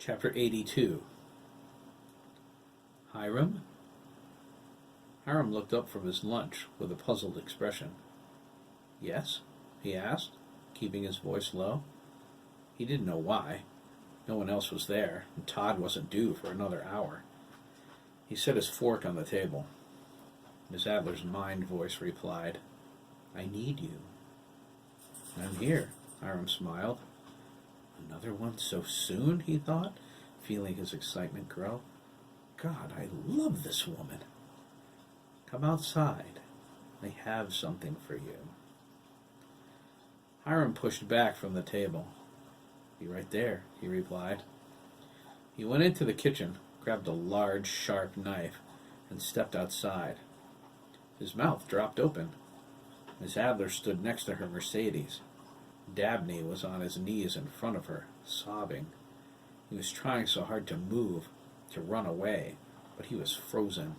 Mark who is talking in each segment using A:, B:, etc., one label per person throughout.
A: Chapter 82. Hiram? Hiram looked up from his lunch with a puzzled expression. Yes? He asked, keeping his voice low. He didn't know why. No one else was there, and Todd wasn't due for another hour. He set his fork on the table. Miss Adler's mind voice replied, I need you. I'm here, Hiram smiled. Another one so soon, he thought, feeling his excitement grow. God, I love this woman. Come outside. I have something for you. Hiram pushed back from the table. Be right there, he replied. He went into the kitchen, grabbed a large, sharp knife, and stepped outside. His mouth dropped open. Miss Adler stood next to her Mercedes. Dabney was on his knees in front of her, sobbing. He was trying so hard to move, to run away, but he was frozen.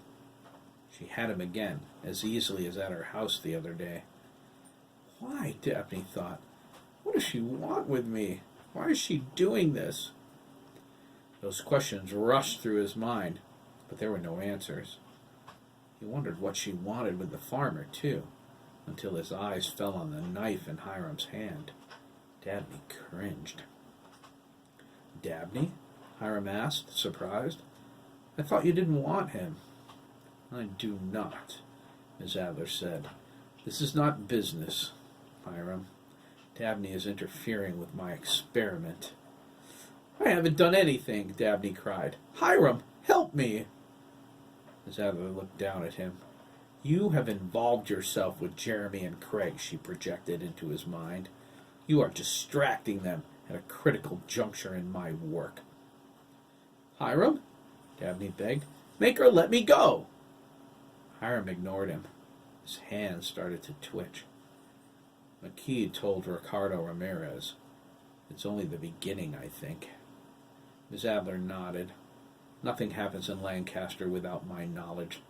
A: She had him again, as easily as at her house the other day. Why, Dabney thought. What does she want with me? Why is she doing this? Those questions rushed through his mind, but there were no answers. He wondered what she wanted with the farmer, too, until his eyes fell on the knife in Hiram's hand. Dabney cringed. Dabney? Hiram asked, surprised. I thought you didn't want him. I do not, Miss Adler said. This is not business, Hiram. Dabney is interfering with my experiment. I haven't done anything, Dabney cried. Hiram, help me! Miss Adler looked down at him. You have involved yourself with Jeremy and Craig, she projected into his mind. You are distracting them at a critical juncture in my work. Hiram, Dabney begged, make her let me go. Hiram ignored him. His hands started to twitch. McKee told Ricardo Ramirez, It's only the beginning, I think. Miss Adler nodded. Nothing happens in Lancaster without my knowledge.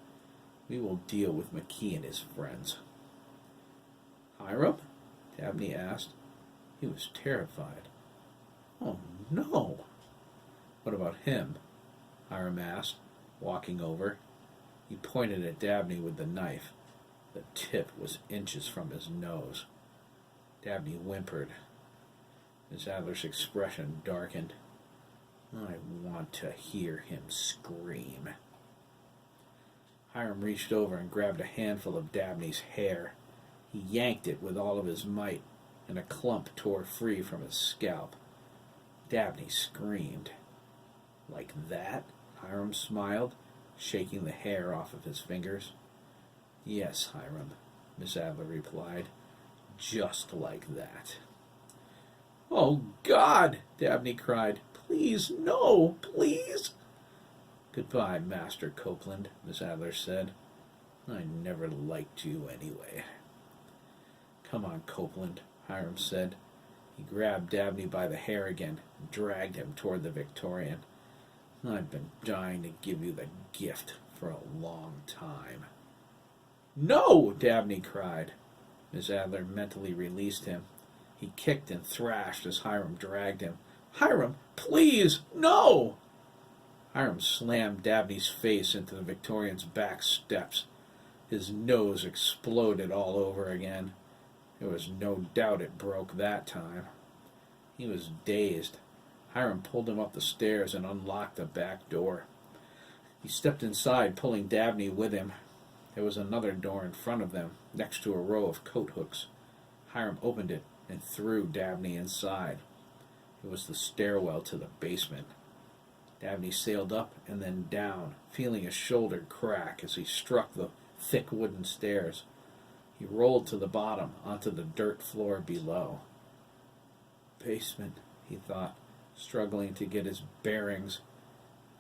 A: We will deal with McKee and his friends. Hiram? Dabney asked. He was terrified. Oh, no. What about him? Hiram asked, walking over. He pointed at Dabney with the knife. The tip was inches from his nose. Dabney whimpered. Miss Adler's expression darkened. I want to hear him scream. Hiram reached over and grabbed a handful of Dabney's hair. He yanked it with all of his might, and a clump tore free from his scalp. Dabney screamed. Like that? Hiram smiled, shaking the hair off of his fingers. Yes, Hiram, Miss Adler replied. Just like that. Oh, God! Dabney cried. Please, no, please! Goodbye, Master Copeland, Miss Adler said. I never liked you anyway. Come on, Copeland, Hiram said. He grabbed Dabney by the hair again and dragged him toward the Victorian. I've been dying to give you the gift for a long time. No! Dabney cried. Miss Adler mentally released him. He kicked and thrashed as Hiram dragged him. Hiram, please, no! Hiram slammed Dabney's face into the Victorian's back steps. His nose exploded all over again. There was no doubt it broke that time. He was dazed. Hiram pulled him up the stairs and unlocked the back door. He stepped inside, pulling Dabney with him. There was another door in front of them, next to a row of coat hooks. Hiram opened it and threw Dabney inside. It was the stairwell to the basement. Dabney sailed up and then down, feeling his shoulder crack as he struck the thick wooden stairs. He rolled to the bottom, onto the dirt floor below. Basement, he thought, struggling to get his bearings.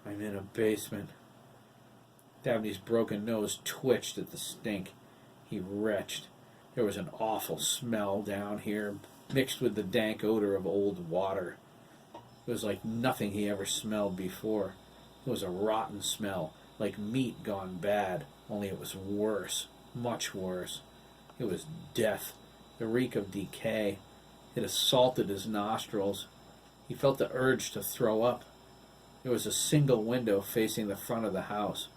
A: I'm in a basement. Dabney's broken nose twitched at the stink. He retched. There was an awful smell down here, mixed with the dank odor of old water. It was like nothing he ever smelled before. It was a rotten smell, like meat gone bad, only it was worse, much worse. It was death, the reek of decay. It assaulted his nostrils. He felt the urge to throw up. There was a single window facing the front of the house.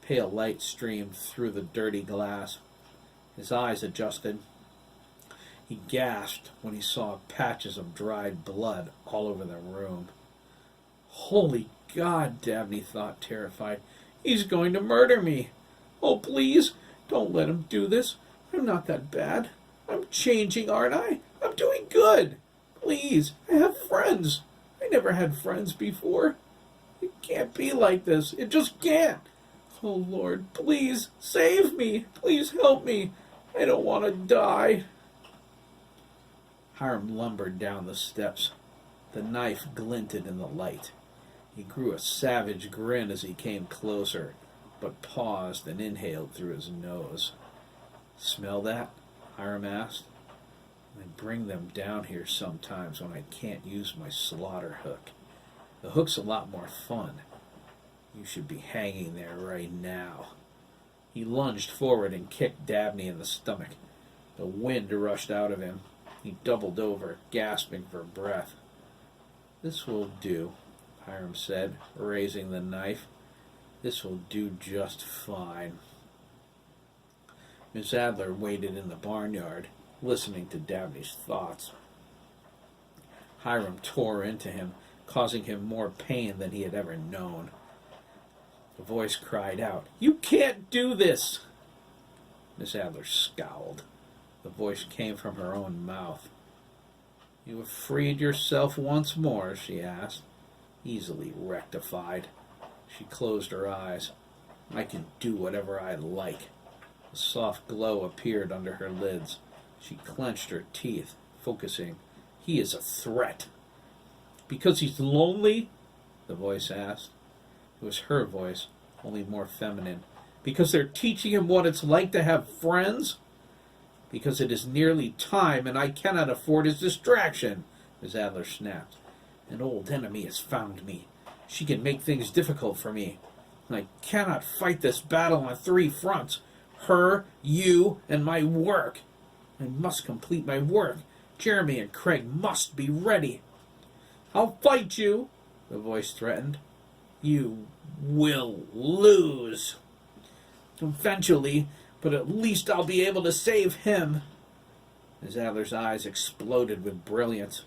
A: Pale light streamed through the dirty glass. His eyes adjusted. He gasped when he saw patches of dried blood all over the room. Holy God, Dabney thought, terrified. He's going to murder me. Oh, please, don't let him do this. I'm not that bad. I'm changing, aren't I? I'm doing good. Please, I have friends. I never had friends before. It can't be like this. It just can't. Oh, Lord, please save me. Please help me. I don't want to die. Hiram lumbered down the steps. The knife glinted in the light. He grew a savage grin as he came closer, but paused and inhaled through his nose. Smell that? Hiram asked. I bring them down here sometimes when I can't use my slaughter hook. The hook's a lot more fun. You should be hanging there right now. He lunged forward and kicked Dabney in the stomach. The wind rushed out of him. He doubled over, gasping for breath. This will do, Hiram said, raising the knife. This will do just fine. Miss Adler waited in the barnyard, listening to Dabney's thoughts. Hiram tore into him, causing him more pain than he had ever known. The voice cried out, "You can't do this!" Miss Adler scowled. The voice came from her own mouth. "You have freed yourself once more?" she asked, easily rectified. She closed her eyes. "I can do whatever I like." A soft glow appeared under her lids. She clenched her teeth, focusing. "He is a threat." "Because he's lonely?" the voice asked. It was her voice, only more feminine. "Because they're teaching him what it's like to have friends?" "Because it is nearly time, and I cannot afford his distraction," Miss Adler snapped. "An old enemy has found me. She can make things difficult for me. I cannot fight this battle on 3 fronts. Her, you, and my work. I must complete my work. Jeremy and Craig must be ready." "I'll fight you," the voice threatened. "You will lose." "Eventually, but at least I'll be able to save him." Miss Adler's eyes exploded with brilliance.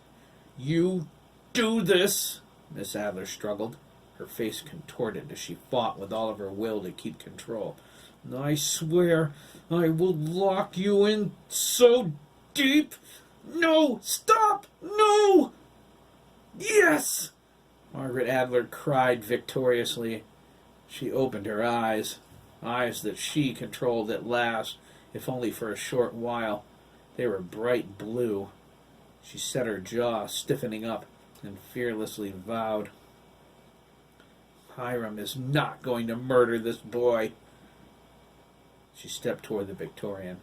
A: "You do this?" Miss Adler struggled. Her face contorted as she fought with all of her will to keep control. "I swear I will lock you in so deep." "No! Stop! No!" "Yes!" Margaret Adler cried victoriously. She opened her eyes that she controlled at last, if only for a short while. They were bright blue. She set her jaw, stiffening up, and fearlessly vowed, "Hiram is not going to murder this boy." She stepped toward the Victorian,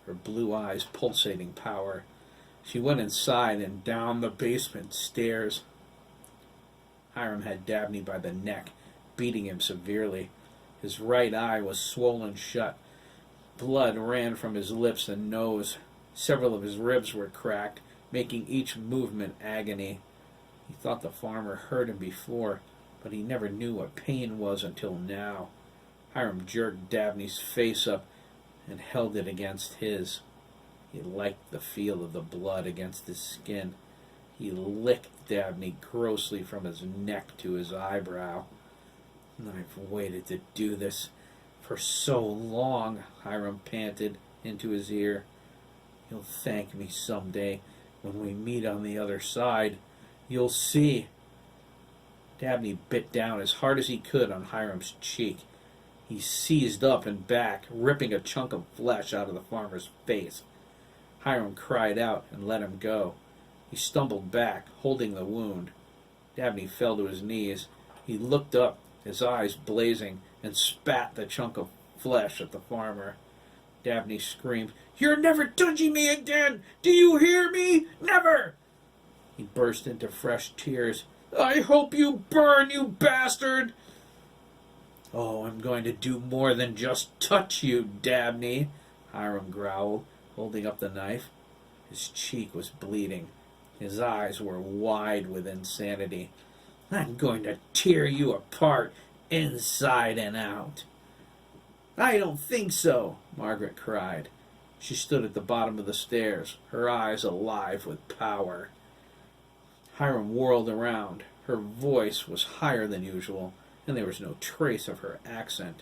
A: her blue eyes pulsating power. She went inside and down the basement stairs. Hiram had Dabney by the neck, beating him severely. His right eye was swollen shut. Blood ran from his lips and nose. Several of his ribs were cracked, making each movement agony. He thought the farmer heard him before, but he never knew what pain was until now. Hiram jerked Dabney's face up and held it against his. He liked the feel of the blood against his skin. He licked Dabney grossly from his neck to his eyebrow. "I've waited to do this for so long," Hiram panted into his ear. "You'll thank me someday when we meet on the other side. You'll see." Dabney bit down as hard as he could on Hiram's cheek. He seized up and back, ripping a chunk of flesh out of the farmer's face. Hiram cried out and let him go. He stumbled back, holding the wound. Dabney fell to his knees. He looked up, his eyes blazing, and spat the chunk of flesh at the farmer. Dabney screamed, "You're never touching me again! Do you hear me? Never!" He burst into fresh tears. "I hope you burn, you bastard!" "Oh, I'm going to do more than just touch you, Dabney," Hiram growled, holding up the knife. His cheek was bleeding. His eyes were wide with insanity. I'm going to tear you apart inside and out. I don't think so, Margaret cried. She stood at the bottom of the stairs, her eyes alive with power. Hiram whirled around. Her voice was higher than usual, and there was no trace of her accent.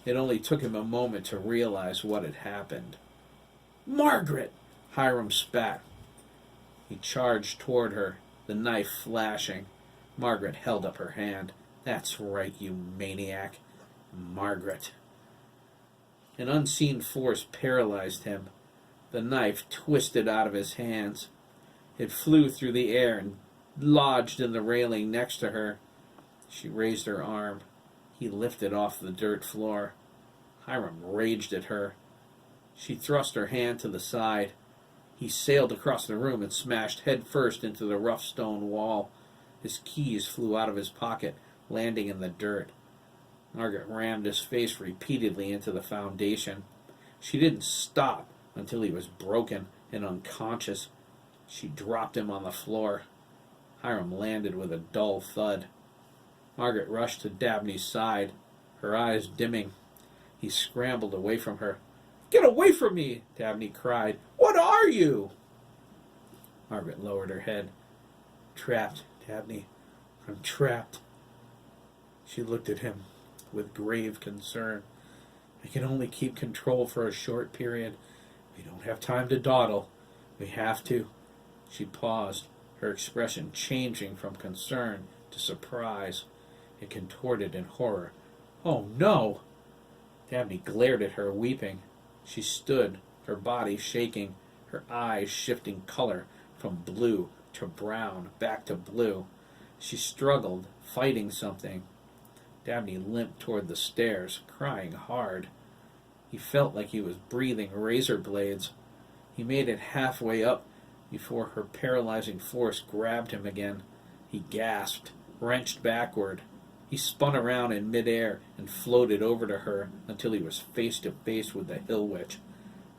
A: It only took him a moment to realize what had happened. Margaret! Hiram spat. He charged toward her, the knife flashing. Margaret held up her hand. That's right, you maniac. Margaret. An unseen force paralyzed him. The knife twisted out of his hands. It flew through the air and lodged in the railing next to her. She raised her arm. He lifted off the dirt floor. Hiram raged at her. She thrust her hand to the side. He sailed across the room and smashed head first into the rough stone wall. His keys flew out of his pocket, landing in the dirt. Margaret rammed his face repeatedly into the foundation. She didn't stop until he was broken and unconscious. She dropped him on the floor. Hiram landed with a dull thud. Margaret rushed to Dabney's side, her eyes dimming. He scrambled away from her. Get away from me, Dabney cried. What are you? Margaret lowered her head. Trapped, Dabney. I'm trapped. She looked at him with grave concern. I can only keep control for a short period. We don't have time to dawdle. We have to. She paused, her expression changing from concern to surprise. It contorted in horror. Oh, no! Dabney glared at her, weeping. She stood, her body shaking, her eyes shifting color from blue to brown, back to blue. She struggled, fighting something. Dabney limped toward the stairs, crying hard. He felt like he was breathing razor blades. He made it halfway up before her paralyzing force grabbed him again. He gasped, wrenched backward. He spun around in midair and floated over to her until he was face to face with the hill witch.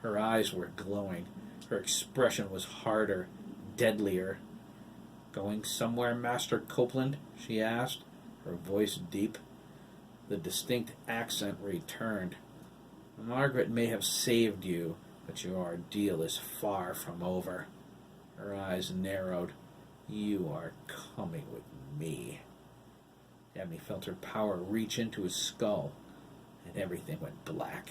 A: Her eyes were glowing. Her expression was harder, deadlier. Going somewhere, Master Copeland? She asked, her voice deep. The distinct accent returned. Margaret may have saved you, but your ordeal is far from over. Her eyes narrowed. You are coming with me. Dabney felt her power reach into his skull, and everything went black.